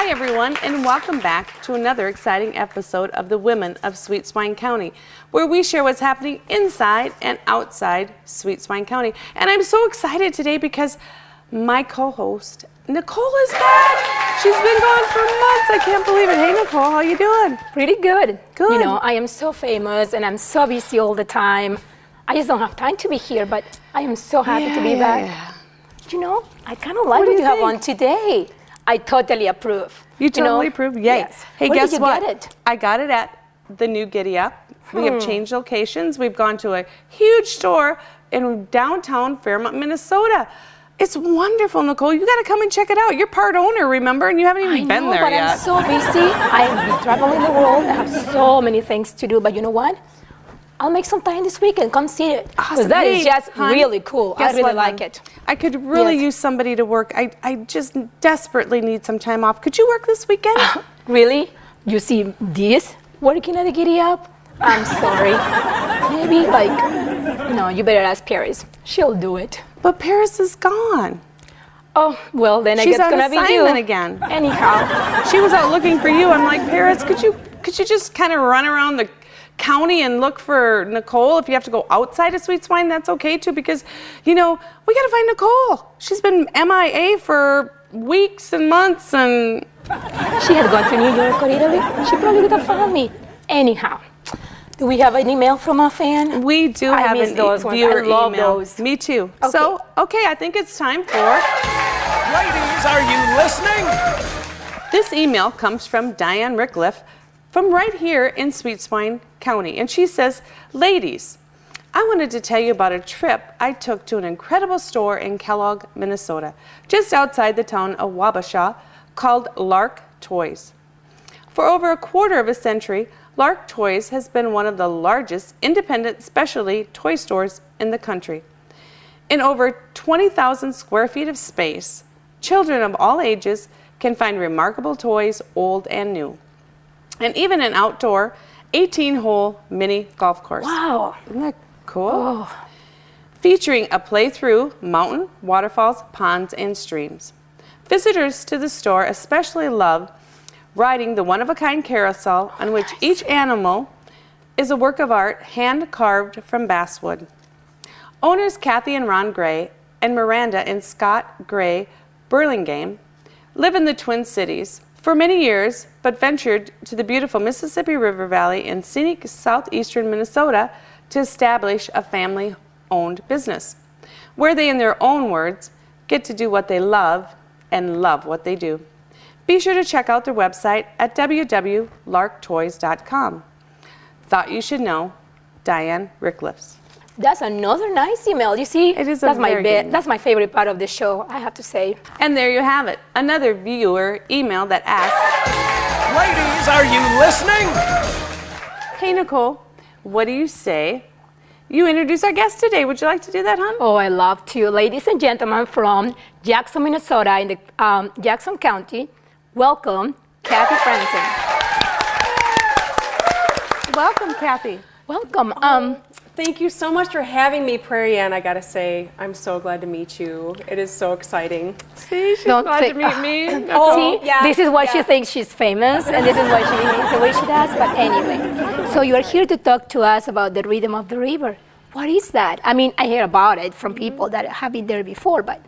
Hi, everyone, and welcome back to another exciting episode of the Women of Sweet Swine County, where we share what's happening inside and outside Sweet Swine County. And I'm so excited today because my co-host, Nicole, is back. She's been gone for months. I can't believe it. Hey, Nicole, how you doing? Pretty good. Good. You know, I am so famous and I'm so busy all the time. I just don't have time to be here, but I am so happy to be back. You know, I kind of like what you have on today. I totally approve. You totally approve? Yay. Yes. Hey, Where guess did you what? get it? I got it at the new Giddy Up. We have changed locations. We've gone to a huge store in downtown Fairmont, Minnesota. It's wonderful, Nicole. You got to come and check it out. You're part owner, remember? And you haven't even been there but yet. I'm so busy. I am traveling the world. I have so many things to do. But you know what? I'll make some time this weekend. Come see it. Awesome. That is just hon, really cool. I really like it. I could really use somebody to work. I just desperately need some time off. Could you work this weekend? Really? You see this working at the Giddy Up? I'm sorry. Maybe no, you better ask Paris. She'll do it. But Paris is gone. Oh, well, then I guess it's gonna be you. She's on assignment again. Anyhow. She was out looking for you. I'm like, Paris, could you just kind of run around the county and look for Nicole? If you have to go outside of Sweet Swine, that's okay too, because, you know, we got to find Nicole. She's been MIA for weeks and months, and she had gone to New York or Italy. She probably would have found me. Anyhow, do we have an email from a fan? We do have an viewer I love email. those. Me too. Okay. So, okay, I think it's time for... Ladies, are you listening? This email comes from Diane Rickliff from right here in Sweet Swine County. And she says, ladies, I wanted to tell you about a trip I took to an incredible store in Kellogg, Minnesota, just outside the town of Wabasha, called Lark Toys. For over a quarter of a century, Lark Toys has been one of the largest independent specialty toy stores in the country. In over 20,000 square feet of space, children of all ages can find remarkable toys, old and new. And even an outdoor 18-hole mini golf course. Wow. Isn't that cool? Oh. Featuring a play-through mountain, waterfalls, ponds, and streams. Visitors to the store especially love riding the one-of-a-kind carousel on which each animal is a work of art hand-carved from basswood. Owners Kathy and Ron Gray and Miranda and Scott Gray Burlingame live in the Twin Cities for many years, but ventured to the beautiful Mississippi River Valley in scenic southeastern Minnesota to establish a family-owned business, where they, in their own words, get to do what they love and love what they do. Be sure to check out their website at www.larktoys.com. Thought you should know, Diane Rickliffs. That's another nice email. You see, it is that's my favorite part of the show, I have to say. And there you have it, another viewer email that asks, ladies, are you listening? Hey Nicole, what do you say you introduce our guest today? Would you like to do that, hon? Oh, I love to. Ladies and gentlemen from Jackson, Minnesota, in the Jackson County, welcome, Kathy Fransen. Welcome, Kathy. Welcome. Thank you so much for having me, Prairie Ann. I gotta say, I'm so glad to meet you. It is so exciting. See, she's glad to meet me. See, this is why she thinks she's famous, and this is why she behaves the way she does. But anyway, so you are here to talk to us about the Rhythm of the River. What is that? I mean, I hear about it from people that have been there before, but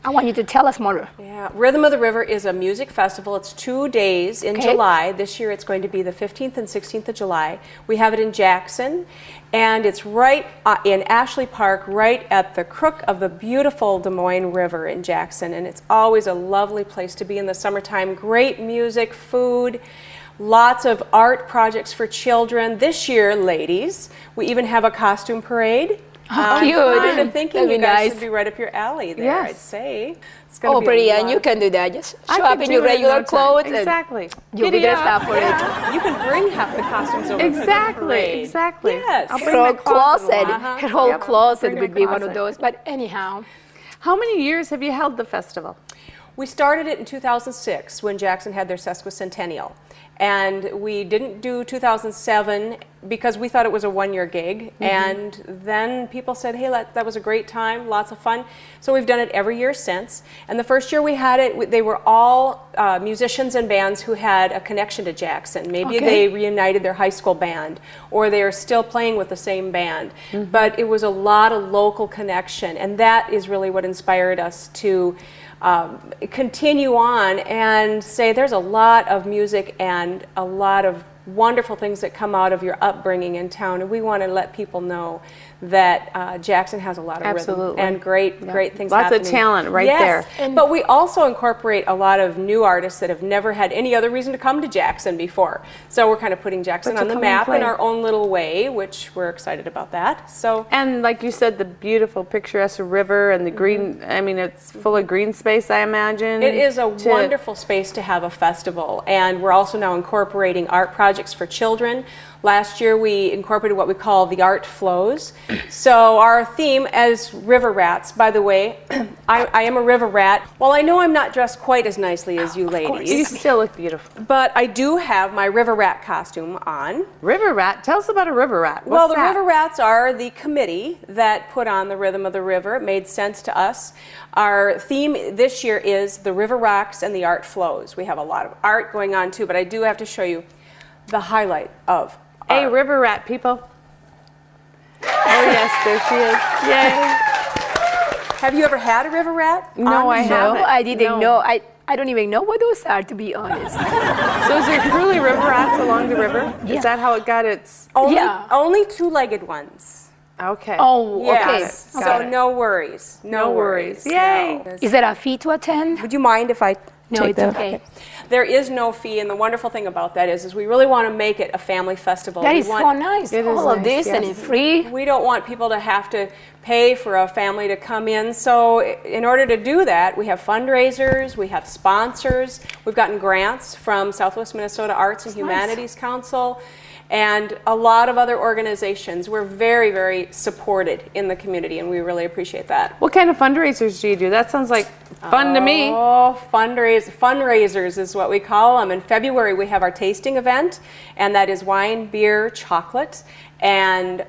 I want you to tell us more. Yeah, Rhythm of the River is a music festival. It's 2 days in July. This year it's going to be the 15th and 16th of July. We have it in Jackson, and it's right in Ashley Park, right at the crook of the beautiful Des Moines River in Jackson, and it's always a lovely place to be in the summertime. Great music, food, lots of art projects for children. This year, ladies, we even have a costume parade. Cute. I'm thinking you guys nice. should be right up your alley there, I'd say. It's gonna be pretty, and you can do that. Just show up in your regular clothes. Exactly. You'll be dressed up for it. You can bring half the costumes over for the parade. Exactly. Yes. I'll bring Her whole my closet. Her whole closet Bring would my be one of closet. those. But anyhow. How many years have you held the festival? We started it in 2006 when Jackson had their sesquicentennial. And we didn't do 2007 because we thought it was a one-year gig. And then people said, hey, that was a great time, lots of fun. So we've done it every year since. And the first year we had it, they were all musicians and bands who had a connection to Jackson. Maybe they reunited their high school band, or they are still playing with the same band. But it was a lot of local connection. And that is really what inspired us to continue on and say there's a lot of music and a lot of wonderful things that come out of your upbringing in town, and we want to let people know that Jackson has a lot of rhythm and great things Lots happening. of talent right yes. there. But we also incorporate a lot of new artists that have never had any other reason to come to Jackson before. So we're kind of putting Jackson on the map in our own little way, which we're excited about that. So And like you said, the beautiful picturesque river and the green, I mean, it's full of green space, I imagine. it is a wonderful space to have a festival, and we're also now incorporating art projects for children. Last year we incorporated what we call the art flows. So our theme as river rats, by the way, I am a river rat. Well, I know I'm not dressed quite as nicely as you ladies. You still look beautiful. But I do have my river rat costume on. River rat? Tell us about a river rat. Well, What's the that? river rats are the committee that put on the Rhythm of the River. It made sense to us. Our theme this year is the river rocks and the art flows. We have a lot of art going on too, but I do have to show you the highlight of Hey, art. river rat people. Oh yes, there she is. Yay. Have you ever had a river rat? No, I No, haven't. I didn't No. know. I don't even know what those are, to be honest. So is there truly river rats along the river? Yeah. Is that how it got its... Only two-legged ones. Okay. Oh, Yes. okay. So no worries. No worries. Yay. No. Is there a fee to attend? Would you mind if I No, take it's the- okay. There is no fee, and the wonderful thing about that is we really want to make it a family festival. That We is want- so nice. It is All of nice, this and yes. it's free. We don't want people to have to pay for a family to come in. So in order to do that, we have fundraisers, we have sponsors, we've gotten grants from Southwest Minnesota Arts and Humanities Council, and a lot of other organizations. We're very, very supported in the community, and we really appreciate that. What kind of fundraisers do you do? That sounds like fun to me. Oh, fundraisers is what we call them. In February, we have our tasting event, and that is wine, beer, chocolate, and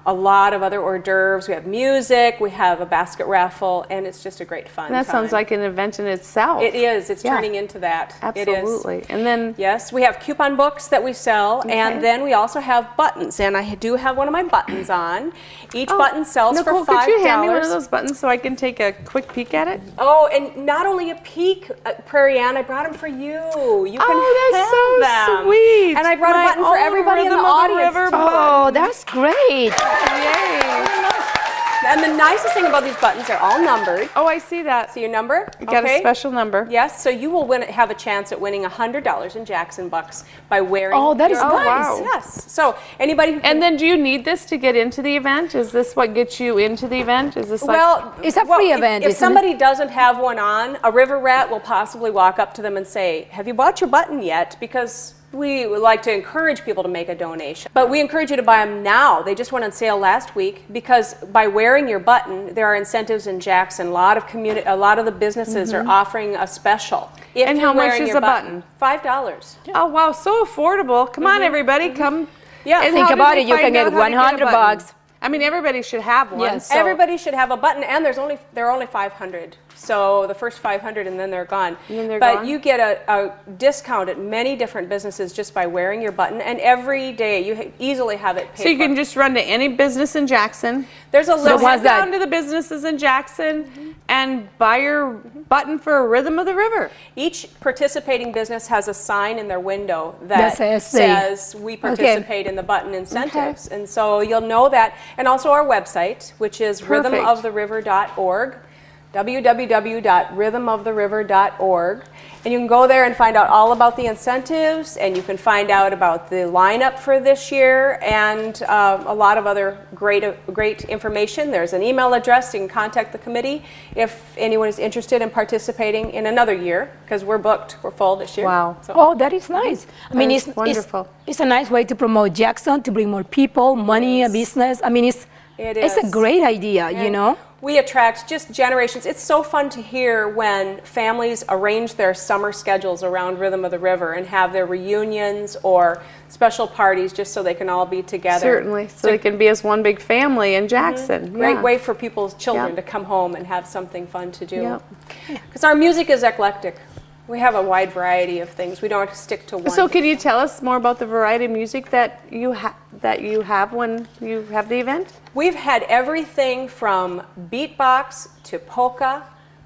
a lot of other hors d'oeuvres. We have music, we have a basket raffle, and it's just a great fun That sounds time. like an event in itself. It is. It's Yeah. turning into that. Absolutely. It is. And then Yes, we have coupon books that we sell, and then we also have buttons, and I do have one of my buttons on. Each button sells Nicole, for $5. could you hand me one of those buttons so I can take a quick peek at it? Oh, and not only a peek, Prairie Ann, I brought them for you. You can Oh, that's have so them. sweet. And I brought My a button for own everybody in the Rhythm of the audience. River too. Oh, that's great. Yay. And the nicest thing about these buttons, they're all numbered. Oh, I see that. See your number? You got a special number. Yes, so you will have a chance at winning $100 in Jackson bucks by wearing. Oh, that is your nice. buttons. Yes. So anybody who And then do you need this to get into the event? Is this what gets you into the event? Is this like... well, It's a free if- event, If isn't somebody doesn't have one on, a river rat will possibly walk up to them and say, "Have you bought your button yet?" Because we would like to encourage people to make a donation. But we encourage you to buy them now. They just went on sale last week because by wearing your button, there are incentives in Jackson. A lot of the businesses are offering a special. If And you're how much wearing is your a button? $5. Oh, wow, so affordable. Come on, everybody, come. Yeah. And Think how do about they it, you can find get out how to get a 100 button? bucks. I mean, everybody should have one. Yes. So. Everybody should have a button, and there are only 500. So the first 500, and then they're gone. And then they're but gone? you get a discount at many different businesses just by wearing your button, and every day you easily have it paid So you for. can just run to any business in Jackson. There's a So list. head down to the businesses in Jackson and buy your button for a Rhythm of the River. Each participating business has a sign in their window that That says says we participate in the button incentives. And so you'll know that. And also our website, which is Perfect. rhythmoftheriver.org, www.rhythmoftheriver.org. And you can go there and find out all about the incentives, and you can find out about the lineup for this year and a lot of other great information. There's an email address. You can contact the committee if anyone is interested in participating in another year, because we're booked. We're full this year. Wow. So- Oh, that is nice. I mean, is it's wonderful. It's a nice way to promote Jackson, to bring more people, money, a business. I mean, it's It a is. great idea, you know. we attract just generations. It's so fun to hear when families arrange their summer schedules around Rhythm of the River and have their reunions or special parties just so they can all be together. Certainly, so they can be as one big family in Jackson. Great Yeah. way for people's children Yep. to come home and have something fun to do. Yep. Because our music is eclectic. We have a wide variety of things. We don't stick to one. So can you tell us more about the variety of music that you have when you have the event? We've had everything from beatbox to polka,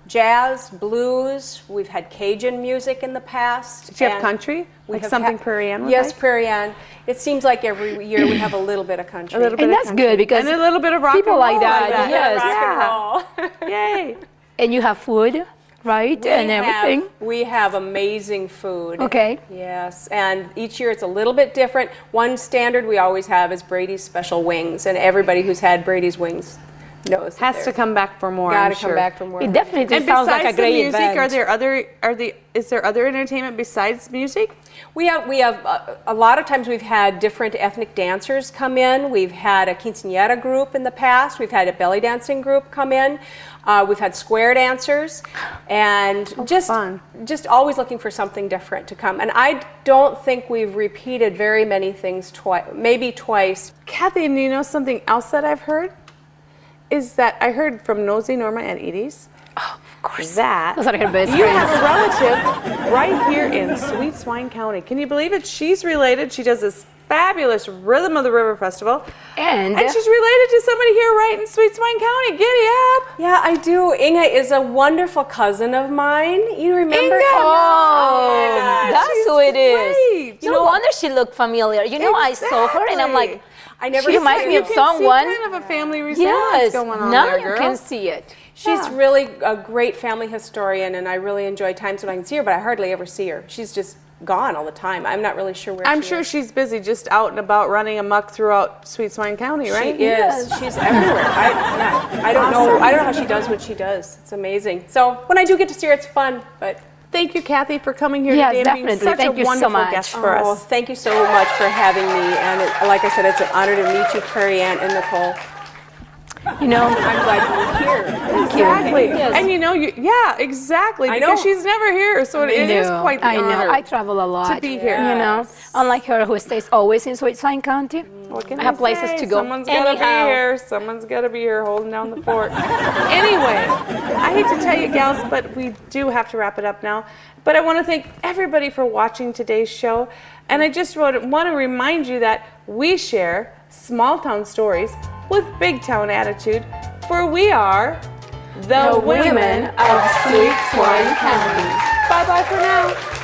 jazz, blues. We've had Cajun music in the past. Did you have and country? we Like have something Prairie Ann would Yes, like? Prairie Ann. It seems like every year we have a little bit of country. A little bit And of that's country. good because and a little bit of rock people and like roll, that, I bet. yes. Rock and roll. Yay! And you have food, right? And everything. We have amazing food. Okay. Yes, and each year it's a little bit different. One standard we always have is Brady's special wings, and everybody who's had Brady's wings knows. Has to come back for more. Got I'm to come sure. back for more. It definitely And sounds besides like a great the music, event. is there other entertainment besides music? We have a lot of times we've had different ethnic dancers come in. We've had a quinceañera group in the past. We've had a belly dancing group come in. We've had square dancers, and fun. just always looking for something different to come. And I don't think we've repeated very many things twice, maybe twice. Kathy, and you know something else that I've heard? Is that I heard from Nosy, Norma, and Edie's. Of course. That Those are her best you have friends. a relative right here in Sweet Swine County. Can you believe it? She's related. She does this fabulous Rhythm of the River Festival. And she's related to somebody here right in Sweet Swine County. Giddy up. Yeah, I do. Inga is a wonderful cousin of mine. You remember? Inga! Oh, my gosh, that's she's who it is. great. No wonder she looked familiar. You know, I saw her and I'm like, I never she reminds me You of can someone. see kind of a family resemblance Yes, going on now there, you girl. can see it. She's really a great family historian, and I really enjoy times when I can see her, but I hardly ever see her. She's just gone all the time. I'm not really sure where I'm she sure is. she's busy just out and about running amok throughout Sweet Swine County, right? She is. She's everywhere. I don't know. I don't know how she does what she does. It's amazing. So when I do get to see her, it's fun. But Thank you, Kathy, for coming here Yes, today and being definitely. such Thank a you so wonderful much. guest for oh, us. thank you so much for having me. And like I said, it's an honor to meet you, Prairie Ann and Nicole. You know, I'm glad you were here. Exactly. Yes. And you know, yeah, exactly. I Because Oh. know. she's never here, so it is quite the I know. honor. I travel a lot. to be here. You know, unlike her who stays always in Sweet Swine County. What can I have places say? to go. Someone's got to be Anyhow. here. Someone's got to be here holding down the fort. Anyway, I hate to tell you, gals, but we do have to wrap it up now. But I want to thank everybody for watching today's show. And I just want to remind you that we share small town stories with big town attitude, for we are the women of Sweet Swine County. Bye-bye for now.